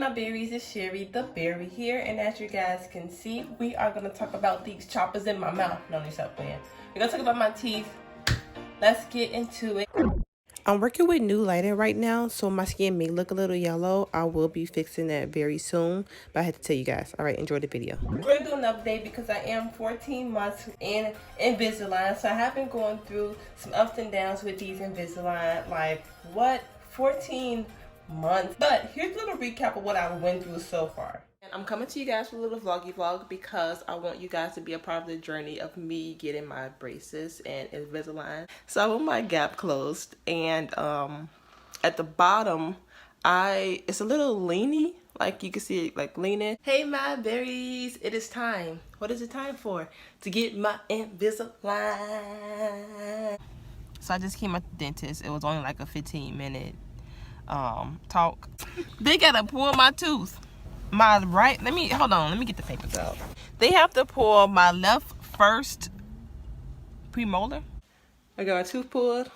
my berries, it's Sherry the Berry here, and as you guys can see, we are going to talk about these choppers in my mouth. No, let me stop playing. We're going to talk about my teeth. Let's get into it. I'm working with new lighting right now, so my skin may look a little yellow. I will be fixing that very soon, but I had to tell you guys. All right, enjoy the video. We're going to do an update because I am 14 months in Invisalign, so I have been going through some ups and downs with these Invisalign. Like, what? 14 months. But here's a little recap of what I went through so far. And I'm coming to you guys with a little vloggy vlog because I want you guys to be a part of the journey of me getting my braces and Invisalign. So I want my gap closed, and at the bottom it's a little leany, like you can see it like leaning. Hey my berries, it is time. What is it time for? To get my Invisalign. So I just came at the dentist. It was only like a 15-minute talk. They gotta pull my tooth. My right, let me get the papers out. They have to pull my left first premolar. I got my tooth pulled.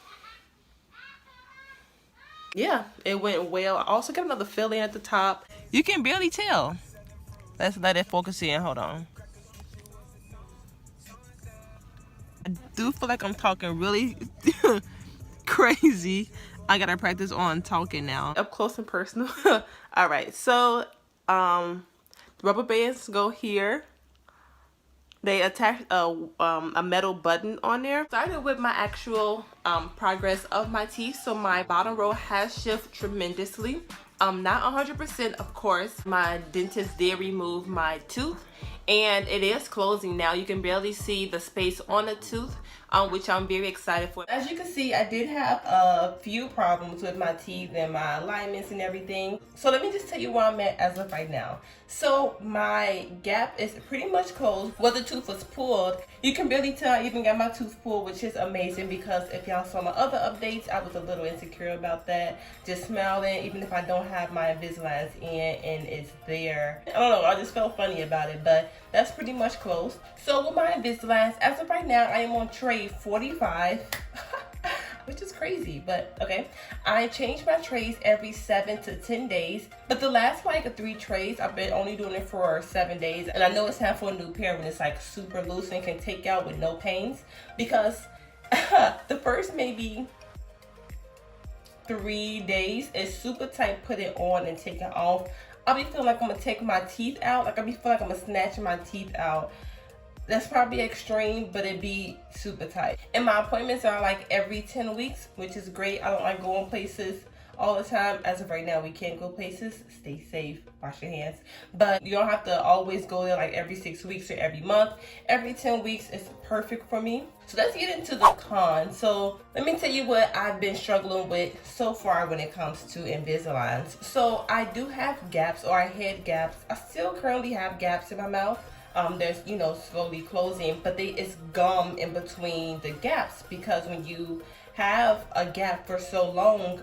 Yeah, it went well. I also got another filling at the top. You can barely tell. Let's let it focus in. Hold on. I do feel like I'm talking really crazy. I gotta practice on talking now. Up close and personal. All right, so the rubber bands go here. They attach a metal button on there. Started with my actual progress of my teeth. So my bottom row has shifted tremendously. Not 100%, of course. My dentist did remove my tooth, and it is closing now. You can barely see the space on the tooth, which I'm very excited for. As you can see, I did have a few problems with my teeth and my alignments and everything. So let me just tell you where I'm at as of right now. So my gap is pretty much closed. Where the tooth was pulled, you can barely tell I even got my tooth pulled, which is amazing because if y'all saw my other updates, I was a little insecure about that. Just smiling, even if I don't have my Invisalign in and it's there. I don't know, I just felt funny about it, but that's pretty much closed. So with my Invisalign, as of right now, I am on tray 45. Which is crazy, but okay. I change my trays every 7 to 10 days, but the last like 3 trays, I've been only doing it for 7 days, and I know it's time for a new pair when it's like super loose and can take out with no pains, because the first maybe 3 days is super tight, put it on and take it off. I'll be feeling like I'm gonna take my teeth out, like I'll be feeling like I'm gonna snatch my teeth out. That's probably extreme, but it'd be super tight. And my appointments are like every 10 weeks, which is great. I don't like going places all the time. As of right now, we can't go places. Stay safe, wash your hands. But you don't have to always go there like every 6 weeks or every month. Every 10 weeks is perfect for me. So let's get into the cons. So let me tell you what I've been struggling with so far when it comes to Invisalign. So I do have gaps, or I had gaps. I still currently have gaps in my mouth. There's, you know, slowly closing, but it's gum in between the gaps, because when you have a gap for so long,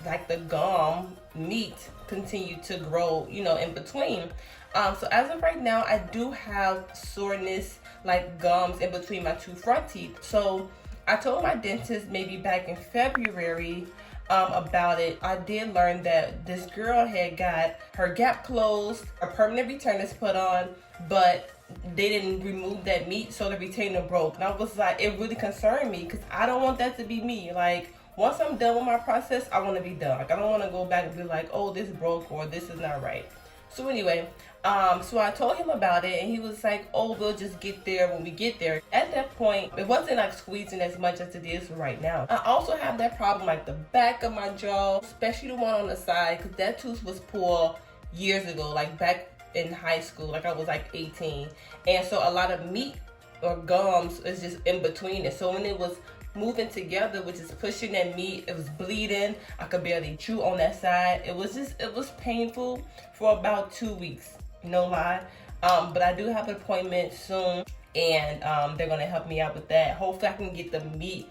like the gum meat continue to grow, you know, in between. So as of right now, I do have soreness, like gums in between my 2 front teeth. So I told my dentist maybe back in February about it. I did learn that this girl had got her gap closed, a permanent retainer is put on, but they didn't remove that meat, so the retainer broke. And I was like, it really concerned me because I don't want that to be me. Like, once I'm done with my process, I want to be done. Like, I don't want to go back and be like, oh, this broke or this is not right. So anyway, so I told him about it, and he was like, oh, we'll just get there when we get there. At that point, it wasn't like squeezing as much as it is right now. I also have that problem like the back of my jaw, especially the one on the side, because that tooth was pulled years ago, like back in high school, like I was like 18. And so a lot of meat or gums is just in between it. So when it was moving together, which is pushing that meat, it was bleeding. I could barely chew on that side. It was painful for about 2 weeks, no lie. But I do have an appointment soon, and they're gonna help me out with that. Hopefully I can get the meat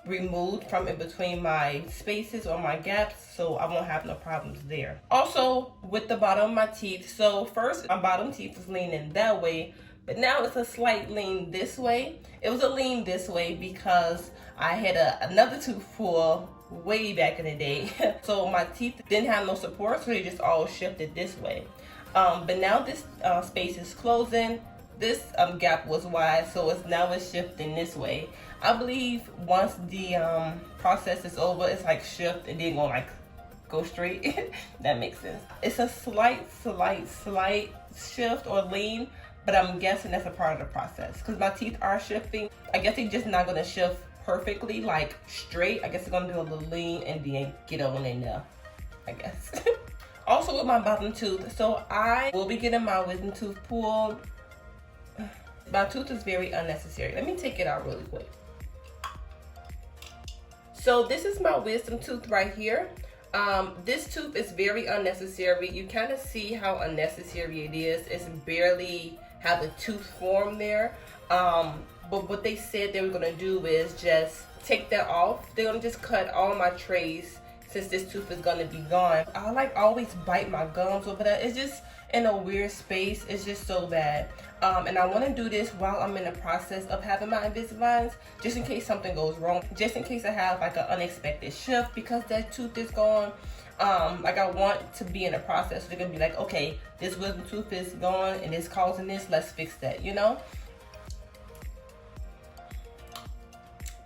removed from in between my spaces or my gaps, so I won't have no problems there. Also with the bottom of my teeth, so first my bottom teeth was leaning that way, but now it's a slight lean this way. It was a lean this way because I had another tooth pull way back in the day. So my teeth didn't have no support, so they just all shifted this way. But now this space is closing. This gap was wide, so it's shifting this way. I believe once the process is over, it's like shift and then gonna like go straight. That makes sense. It's a slight shift or lean, but I'm guessing that's a part of the process because my teeth are shifting. I guess they're just not gonna shift perfectly like straight. I guess they're gonna do a little lean and then get on in there, I guess. Also with my bottom tooth, so I will be getting my wisdom tooth pulled. My tooth is very unnecessary. Let me take it out really quick. So this is my wisdom tooth right here. This tooth is very unnecessary. You kind of see how unnecessary it is. It's barely have a tooth form there. But what they said they were gonna do is just take that off. They're gonna just cut all my trays since this tooth is gonna be gone. I like always bite my gums over that. It's just in a weird space. It's just so bad. And I want to do this while I'm in the process of having my Invisaligns, just in case something goes wrong, just in case I have like an unexpected shift because that tooth is gone. Like I want to be in the process. They're gonna be like, okay, this wisdom tooth is gone and it's causing this. Let's fix that, you know.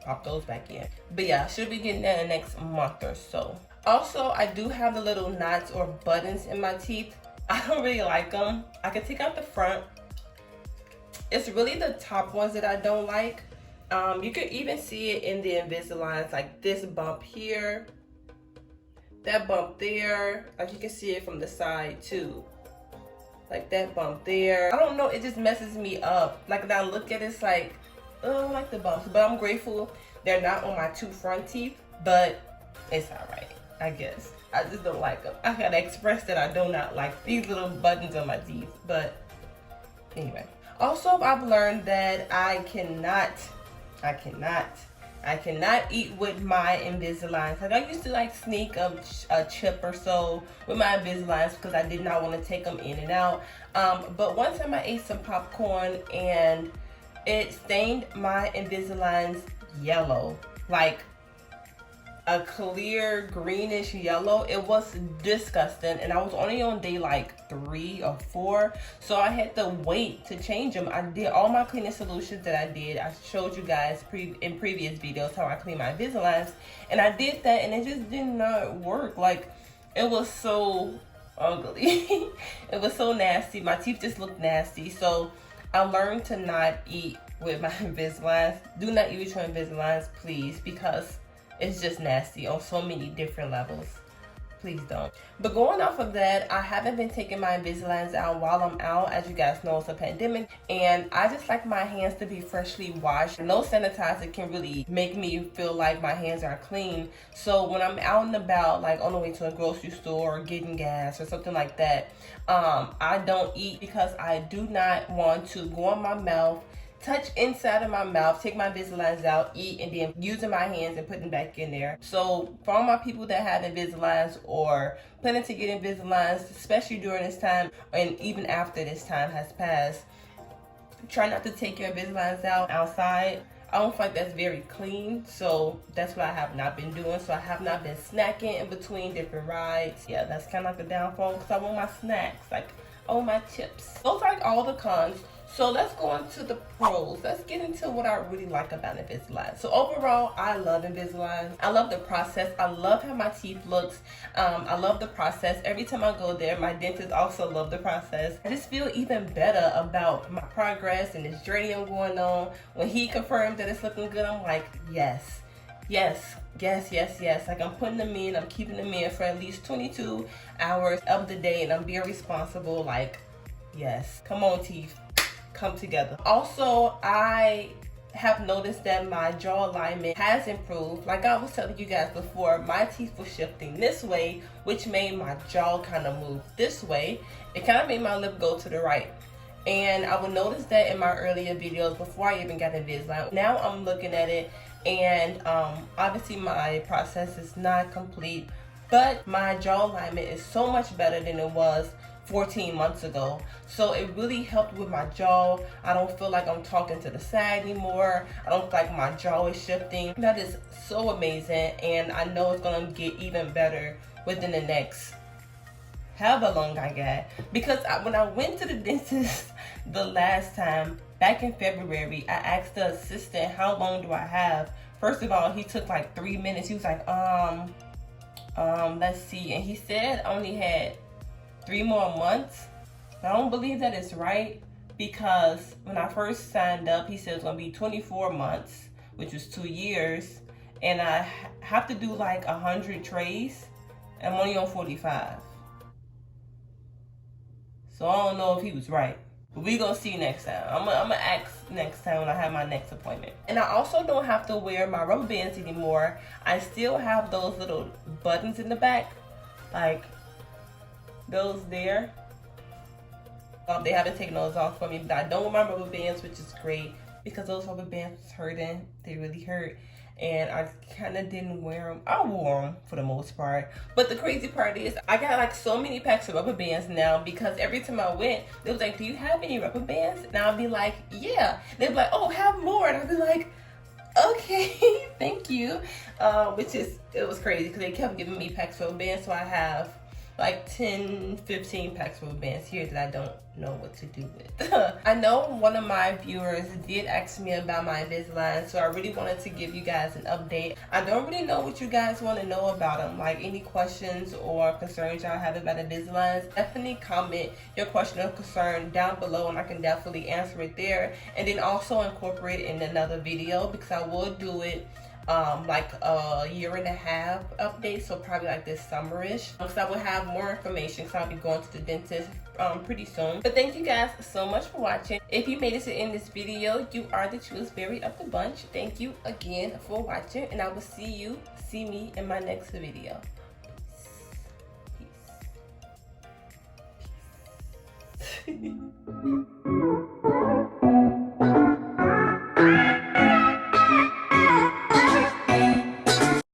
Pop those back in. But yeah, I should be getting that in the next month or so. Also, I do have the little knots or buttons in my teeth. I don't really like them. I can take out the front. It's really the top ones that I don't like. You can even see it in the Invisaligns, like this bump here, that bump there. Like you can see it from the side too. Like that bump there. I don't know, it just messes me up. Like when I look at it, it's like, oh, I don't like the bumps. But I'm grateful they're not on my two front teeth, but it's alright, I guess. I just don't like them. I gotta express that I do not like these little buttons on my teeth, but anyway. Also, I've learned that I cannot eat with my Invisaligns. Like I used to like sneak a chip or so with my Invisaligns because I did not want to take them in and out. But one time I ate some popcorn and it stained my Invisaligns yellow, like a clear greenish yellow. It was disgusting, and I was only on day like 3 or 4, so I had to wait to change them. I did all my cleaning solutions that I did. I showed you guys in previous videos how I clean my Invisaligns, and I did that and it just did not work. Like it was so ugly. It was so nasty. My teeth just looked nasty, so I learned to not eat with my Invisaligns. Do not eat with your Invisaligns, please, because it's just nasty on so many different levels. Please don't. But going off of that, I haven't been taking my Invisaligns out while I'm out. As you guys know, it's a pandemic, and I just like my hands to be freshly washed. No sanitizer can really make me feel like my hands are clean. So when I'm out and about, like on the way to a grocery store or getting gas or something like that, I don't eat because I do not want to go in my mouth, touch inside of my mouth, take my Invisaligns out, eat, and then using my hands and putting them back in there. So for all my people that have Invisaligns or planning to get Invisaligns, especially during this time and even after this time has passed, try not to take your Invisaligns out outside. I don't feel like that's very clean, so that's what I have not been doing. So I have not been snacking in between different rides. Yeah, that's kind of like the downfall because I want my snacks, like all my chips. Those are like all the cons. So let's go into the pros. Let's get into what I really like about Invisalign. So overall, I love Invisalign. I love the process. I love how my teeth looks. I love the process. Every time I go there, my dentist also love the process. I just feel even better about my progress and this journey I'm going on. When he confirmed that it's looking good, I'm like, yes. Yes. Like I'm putting them in, I'm keeping them in for at least 22 hours of the day, and I'm being responsible. Like, yes. Come on, teeth. Come together. Also, I have noticed that my jaw alignment has improved. Like I was telling you guys before, my teeth were shifting this way, which made my jaw kind of move this way. It kind of made my lip go to the right. And I would notice that in my earlier videos before I even got Invisalign. Now I'm looking at it, and obviously my process is not complete, but my jaw alignment is so much better than it was 14 months ago. So it really helped with my jaw. I don't feel like I'm talking to the side anymore. I don't feel like my jaw is shifting. That is so amazing, and I know it's gonna get even better within the next however long I got. Because when I went to the dentist the last time, back in February, I asked the assistant, how long do I have? First of all, he took like 3 minutes. He was like, let's see. And he said I only had 3 more months. I don't believe that is right, because when I first signed up, he said it's gonna be 24 months, which was 2 years. And I have to do like 100 trays. I'm only on 45. So I don't know if he was right. But we gonna see next time. I'm gonna ask next time when I have my next appointment. And I also don't have to wear my rubber bands anymore. I still have those little buttons in the back, like those there. They haven't taken those off for me, but I don't wear my rubber bands, which is great, because those rubber bands was hurting. They really hurt. And I kind of didn't wear them. I wore them for the most part. But the crazy part is I got like so many packs of rubber bands now, because every time I went, they was like, do you have any rubber bands? And I'll be like, yeah. They'd be like, oh, have more. And I'd be like, okay, thank you. It was crazy, because they kept giving me packs of rubber bands. So I have like 10, 15 packs of rubber bands here that I don't know what to do with. I know one of my viewers did ask me about my Invisalign, so I really wanted to give you guys an update. I don't really know what you guys want to know about them, like any questions or concerns y'all have about Invisalign. Definitely comment your question or concern down below, and I can definitely answer it there, and then also incorporate it in another video, because I will do it like a 1.5 year update, so probably like this summerish, because I will have more information, because I'll be going to the dentist pretty soon. But thank you guys so much for watching. If you made it to the end of this video, you are the truest berry of the bunch. Thank you again for watching, and I will see me in my next video. Peace. Peace.